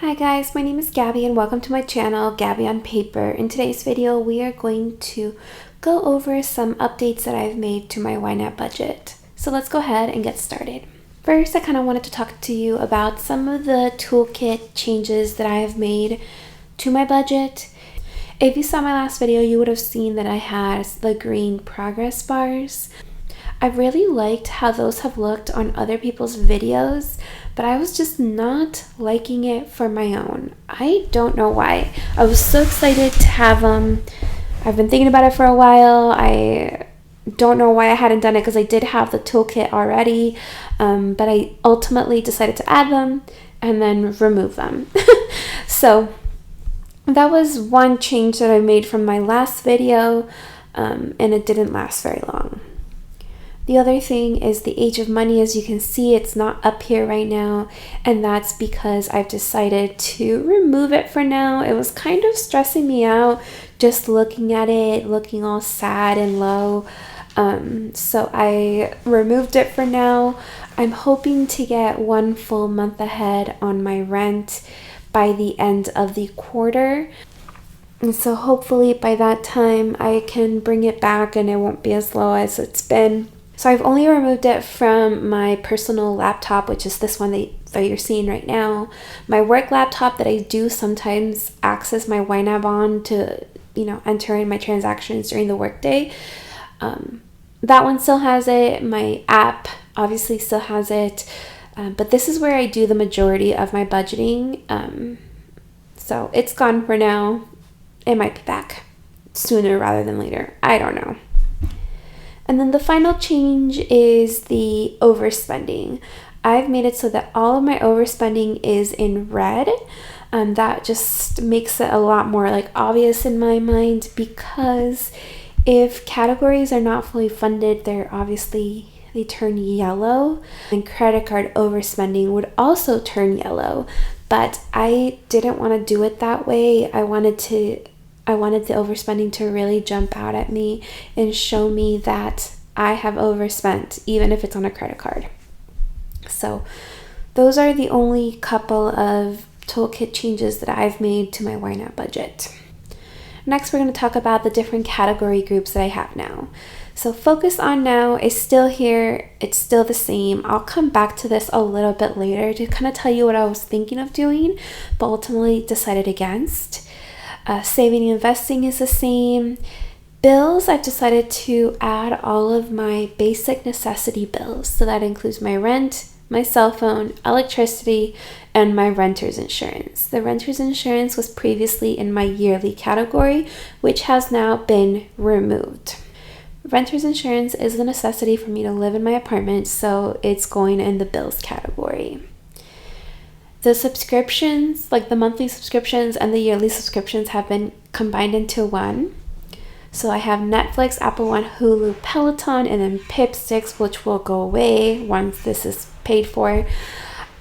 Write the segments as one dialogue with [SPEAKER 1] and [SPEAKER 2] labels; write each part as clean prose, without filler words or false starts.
[SPEAKER 1] Hi guys, my name is Gabby and welcome to my channel, Gabby on Paper. In today's video, we are going to go over some updates that I've made to my YNAB budget. So let's go ahead and get started. First, I kind of wanted to talk to you about some of the toolkit changes that I have made to my budget. If you saw my last video, you would have seen that I had the green progress bars. I really liked how those have looked on other people's videos, but I was just not liking it for my own. I don't know why. I was so excited to have them. I've been thinking about it for a while. I don't know why I hadn't done it because I did have the toolkit already, but I ultimately decided to add them and then remove them. So that was one change that I made from my last video, and it didn't last very long. The other thing is the age of money. As you can see, it's not up here right now, and that's because I've decided to remove it for now. It was kind of stressing me out just looking at it, looking all sad and low. So I removed it for now. I'm hoping to get one full month ahead on my rent by the end of the quarter. And so hopefully by that time I can bring it back and it won't be as low as it's been. So I've only removed it from my personal laptop, which is this one that you're seeing right now. My work laptop that I do sometimes access my YNAB on to, enter in my transactions during the workday. That one still has it. My app obviously still has it. But this is where I do the majority of my budgeting. So it's gone for now. It might be back sooner rather than later. I don't know. And then the final change is the overspending. I've made it so that all of my overspending is in red. That just makes it a lot more obvious in my mind, because if categories are not fully funded, they turn yellow, and credit card overspending would also turn yellow. But I didn't want to do it that way. I wanted the overspending to really jump out at me and show me that I have overspent, even if it's on a credit card. So those are the only couple of toolkit changes that I've made to my YNAB budget. Next, we're going to talk about the different category groups that I have now. So Focus On Now is still here. It's still the same. I'll come back to this a little bit later to kind of tell you what I was thinking of doing, but ultimately decided against. Saving and investing is the same. Bills, I've decided to add all of my basic necessity bills. So that includes my rent, my cell phone, electricity, and my renter's insurance. The renter's insurance was previously in my yearly category, which has now been removed. Renter's insurance is a necessity for me to live in my apartment, so it's going in the bills category. The subscriptions, like the monthly subscriptions and the yearly subscriptions, have been combined into one. So I have Netflix, Apple One, Hulu, Peloton, and then Pipsticks, which will go away once this is paid for.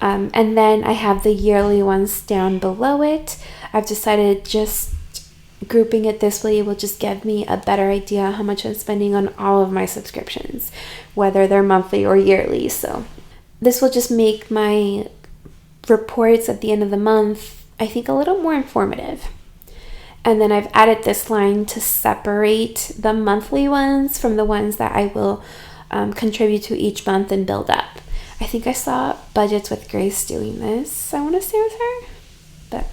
[SPEAKER 1] And then I have the yearly ones down below it. I've decided just grouping it this way will just give me a better idea how much I'm spending on all of my subscriptions, whether they're monthly or yearly. So this will just make my reports at the end of the month, I think, a little more informative. And then I've added this line to separate the monthly ones from the ones that I will contribute to each month and build up. I think I saw Budgets with Grace doing this, I want to say with her. But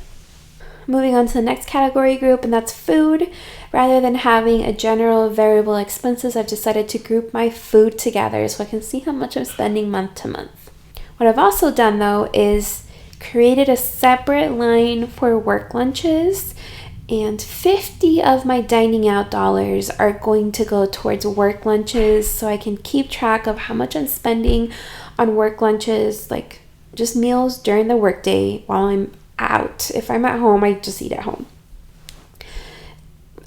[SPEAKER 1] moving on to the next category group, and that's food. Rather than having a general variable expenses, I've decided to group my food together so I can see how much I'm spending month to month. What I've also done though is created a separate line for work lunches, and 50 of my dining out dollars are going to go towards work lunches, so I can keep track of how much I'm spending on work lunches, like just meals during the workday while I'm out. If I'm at home, I just eat at home.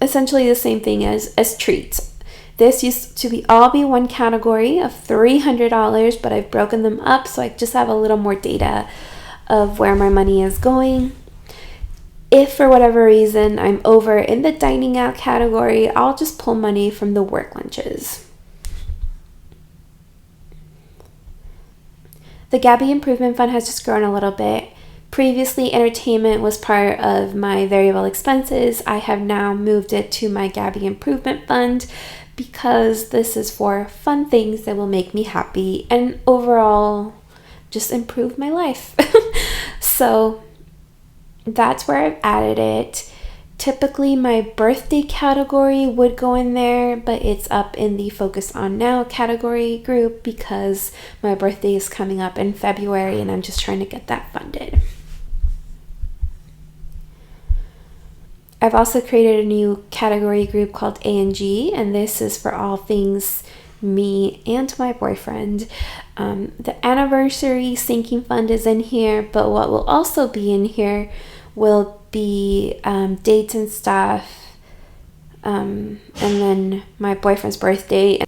[SPEAKER 1] Essentially the same thing as treats. This used to all be one category of $300, but I've broken them up so I just have a little more data of where my money is going. If for whatever reason I'm over in the dining out category, I'll just pull money from the work lunches. The Gabby Improvement Fund has just grown a little bit. Previously, entertainment was part of my variable expenses. I have now moved it to my Gabby Improvement Fund because this is for fun things that will make me happy and overall just improve my life. So that's where I've added it. Typically my birthday category would go in there, but it's up in the Focus on Now category group because my birthday is coming up in February and I'm just trying to get that funded. I've also created a new category group called A&G, and this is for all things me and my boyfriend. The anniversary sinking fund is in here, but what will also be in here will be dates and stuff, and then my boyfriend's birthday.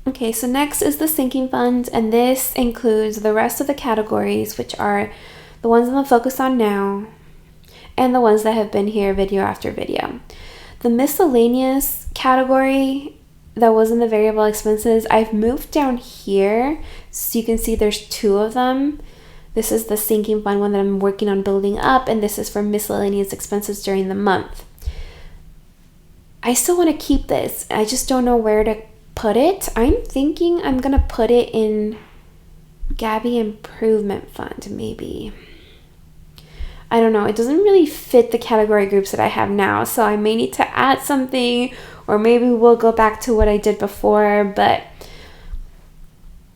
[SPEAKER 1] Okay, so next is the sinking fund, and this includes the rest of the categories, which are the ones in the Focus on Now and the ones that have been here video after video. The miscellaneous category that was in the variable expenses, I've moved down here so you can see there's two of them. This is the sinking fund one that I'm working on building up, and this is for miscellaneous expenses during the month. I still want to keep this. I just don't know where to put it. I'm thinking I'm gonna put it in Gabby Improvement Fund, maybe. I don't know. It doesn't really fit the category groups that I have now, so I may need to add something, or maybe we'll go back to what I did before, but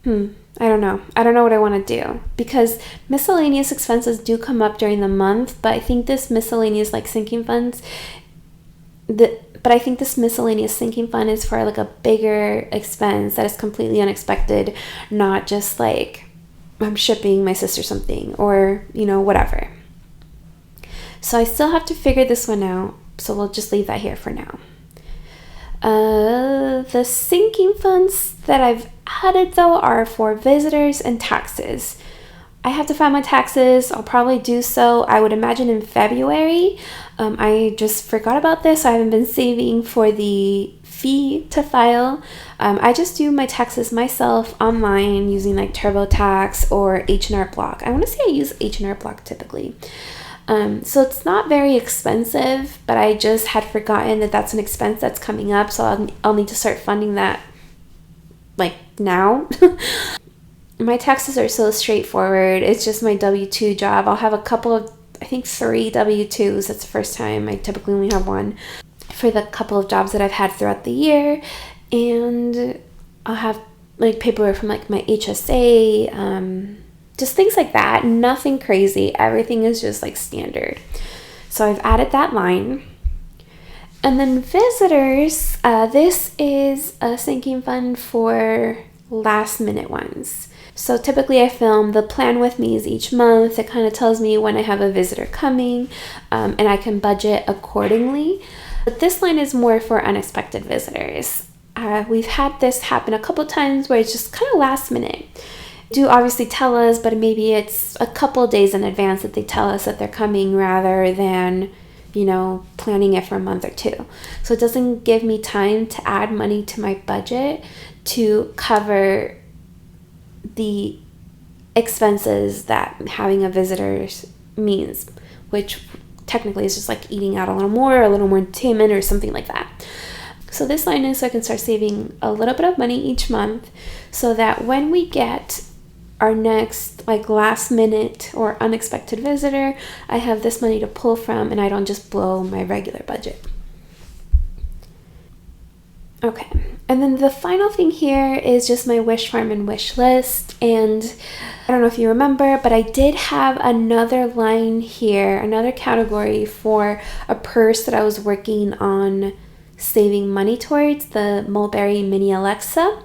[SPEAKER 1] I don't know. I don't know what I want to do because miscellaneous expenses do come up during the month, but I think this miscellaneous sinking funds, but I think this miscellaneous sinking fund is for like a bigger expense that is completely unexpected, not just like I'm shipping my sister something or, whatever. So I still have to figure this one out, so we'll just leave that here for now. The sinking funds that I've added though are for visitors and taxes. I have to file my taxes. I'll probably do so, I would imagine, in February. I just forgot about this. I haven't been saving for the fee to file. I just do my taxes myself online using like TurboTax or H&R Block. I want to say I use H&R Block typically. So it's not very expensive, but I just had forgotten that that's an expense that's coming up, so I'll need to start funding that like now. My taxes are so straightforward. It's just my W-2 job. I'll have a couple of, I think 3 W-2s. That's the first time. I typically only have one for the couple of jobs that I've had throughout the year, and I'll have like paperwork from like my HSA, just things like that. Nothing crazy. Everything is just like standard. So I've added that line. And then visitors, this is a sinking fund for last minute ones. So typically I film the plan with me's each month. It kind of tells me when I have a visitor coming, and I can budget accordingly. But this line is more for unexpected visitors. We've had this happen a couple times where it's just kind of last minute. Do obviously tell us, but maybe it's a couple days in advance that they tell us that they're coming rather than, planning it for a month or two. So it doesn't give me time to add money to my budget to cover the expenses that having a visitor means, which technically is just like eating out a little more entertainment or something like that. So this line is so I can start saving a little bit of money each month so that when we get our next like last minute or unexpected visitor, I have this money to pull from and I don't just blow my regular budget. Okay, and then the final thing here is just my wish farm and wish list. And I don't know if you remember, but I did have another line here, another category for a purse that I was working on saving money towards, the Mulberry Mini Alexa.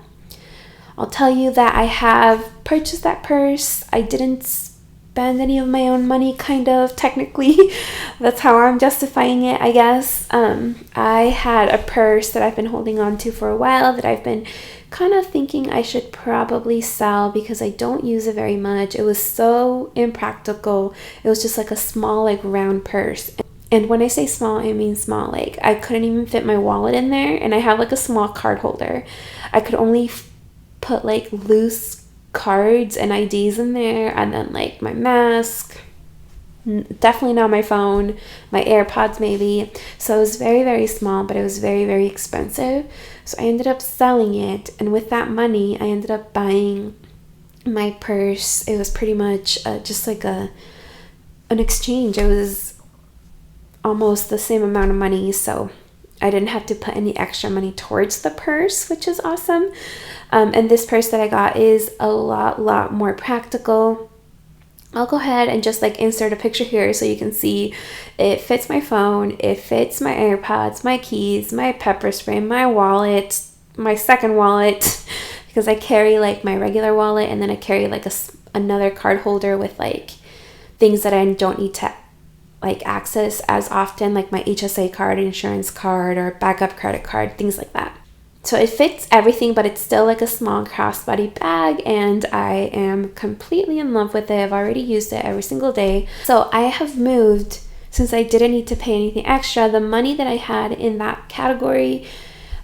[SPEAKER 1] I'll tell you that I have purchased that purse. I didn't spend any of my own money, kind of, technically. That's how I'm justifying it, I guess. I had a purse that I've been holding on to for a while that I've been kind of thinking I should probably sell because I don't use it very much. It was so impractical. It was just like a small, like round purse. And when I say small, I mean small. Like I couldn't even fit my wallet in there, and I have like a small card holder. I could only put like loose cards and IDs in there, and then like my mask, Definitely not my phone, my AirPods maybe. So it was very, very small, but it was very, very expensive. So I ended up selling it, and with that money, I ended up buying my purse. It was pretty much just like an exchange. It was almost the same amount of money, so I didn't have to put any extra money towards the purse, which is awesome. And this purse that I got is a lot more practical. I'll go ahead and just like insert a picture here so you can see it fits my phone, it fits my AirPods, my keys, my pepper spray, my wallet, my second wallet, because I carry like my regular wallet, and then I carry like another card holder with like things that I don't need to like access as often, like my HSA card, insurance card, or backup credit card, things like that. So it fits everything, but it's still like a small crossbody bag, and I am completely in love with it. I've already used it every single day. So I have moved, since I didn't need to pay anything extra, the money that I had in that category,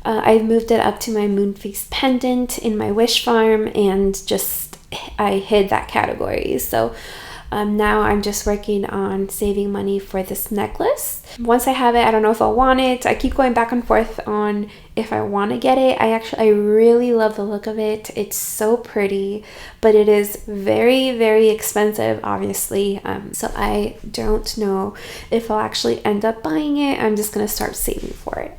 [SPEAKER 1] I moved it up to my moon face pendant in my wish farm, and just I hid that category. So now I'm just working on saving money for this necklace. Once I have it, I don't know if I want it. I keep going back and forth on if I want to get it. I really love the look of it. It's so pretty, but it is very, very expensive, obviously. So I don't know if I'll actually end up buying it. I'm just going to start saving for it.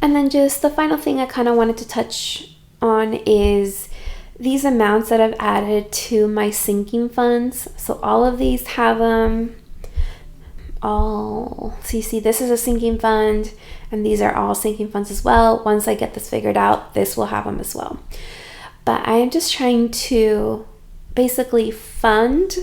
[SPEAKER 1] And then just the final thing I kind of wanted to touch on is these amounts that I've added to my sinking funds. So all of these have them all. So you see, this is a sinking fund, and these are all sinking funds as well. Once I get this figured out, this will have them as well. But I am just trying to basically fund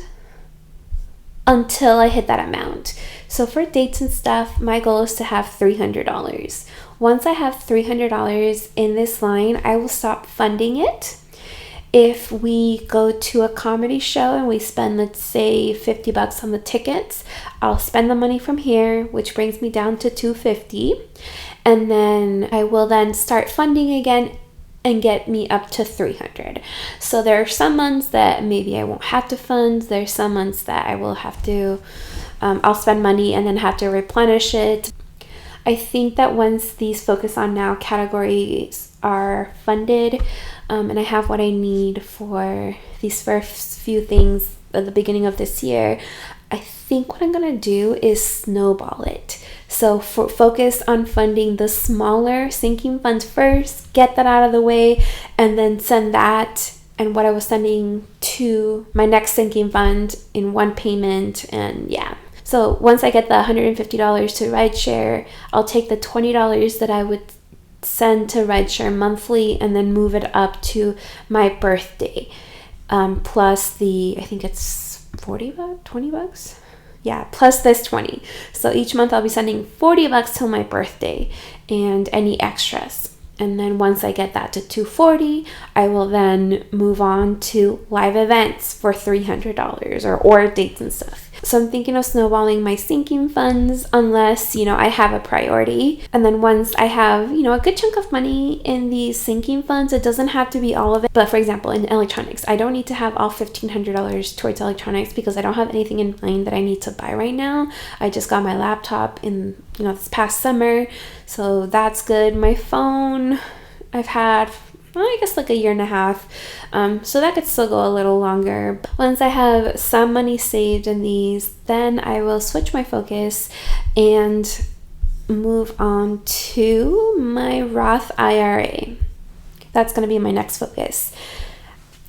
[SPEAKER 1] until I hit that amount. So for dates and stuff, my goal is to have $300. Once I have $300 in this line, I will stop funding it. If we go to a comedy show and we spend, let's say, $50 on the tickets, I'll spend the money from here, which brings me down to $250. And then I will then start funding again and get me up to $300. So there are some months that maybe I won't have to fund. There's some months that I will have to, I'll spend money and then have to replenish it. I think that once these Focus on Now categories are funded, and I have what I need for these first few things at the beginning of this year, I think what I'm gonna do is snowball it. So focus on funding the smaller sinking funds first, get that out of the way, and then send that and what I was sending to my next sinking fund in one payment. And yeah. So once I get the $150 to rideshare, I'll take the $20 that I would send to rideshare monthly and then move it up to my birthday. Plus the, I think it's $20? Yeah, plus this 20. So each month I'll be sending $40 till my birthday and any extras. And then once I get that to $240, I will then move on to live events for $300 or dates and stuff. So I'm thinking of snowballing my sinking funds unless, I have a priority. And then once I have, a good chunk of money in these sinking funds, it doesn't have to be all of it. But for example, in electronics, I don't need to have all $1,500 towards electronics because I don't have anything in mind that I need to buy right now. I just got my laptop in, this past summer. So that's good. My phone, I've had, I guess like a year and a half. So that could still go a little longer. Once I have some money saved in these, then I will switch my focus and move on to my Roth IRA. That's going to be my next focus.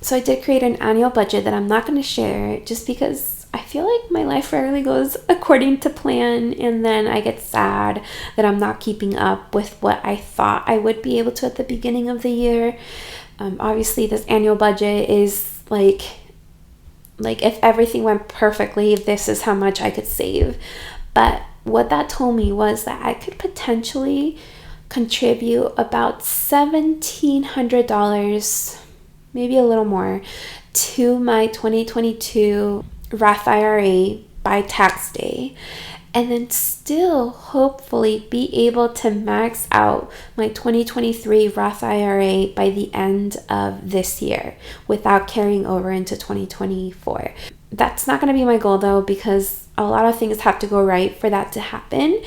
[SPEAKER 1] So I did create an annual budget that I'm not going to share just because I feel like my life rarely goes according to plan, and then I get sad that I'm not keeping up with what I thought I would be able to at the beginning of the year. Obviously, this annual budget is like if everything went perfectly, this is how much I could save. But what that told me was that I could potentially contribute about $1,700, maybe a little more, to my 2022 Roth IRA by tax day. and then still hopefully be able to max out my 2023 Roth IRA by the end of this year without carrying over into 2024. That's not going to be my goal though, because a lot of things have to go right for that to happen.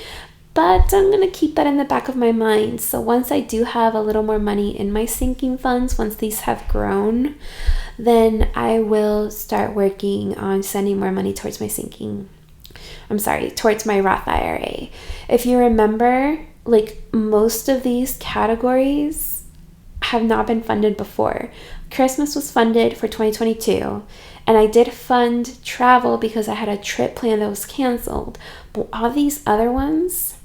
[SPEAKER 1] But I'm going to keep that in the back of my mind. So once I do have a little more money in my sinking funds, once these have grown, then I will start working on sending more money towards my towards my Roth IRA. If you remember, like, most of these categories have not been funded before. Christmas was funded for 2022, and I did fund travel because I had a trip plan that was canceled. But all these other ones,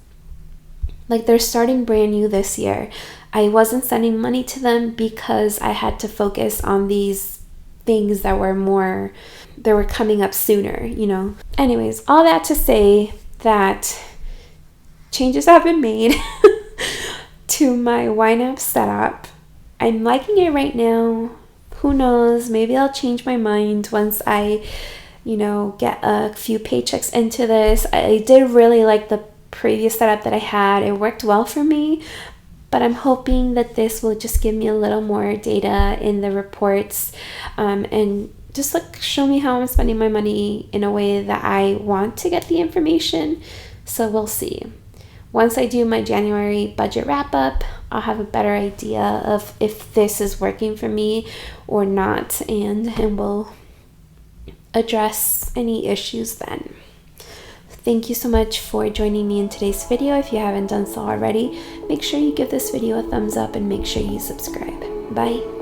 [SPEAKER 1] like, they're starting brand new this year. I wasn't sending money to them because I had to focus on these things that were coming up sooner, you know. Anyways, all that to say that changes have been made to my YNAB setup. I'm liking it right now. Who knows? Maybe I'll change my mind once I, get a few paychecks into this. I did really like the previous setup that I had. It worked well for me, but I'm hoping that this will just give me a little more data in the reports, and just show me how I'm spending my money in a way that I want to get the information. So we'll see. Once I do my January budget wrap up, I'll have a better idea of if this is working for me or not, and we'll address any issues then. Thank you so much for joining me in today's video. If you haven't done so already, make sure you give this video a thumbs up and make sure you subscribe. Bye.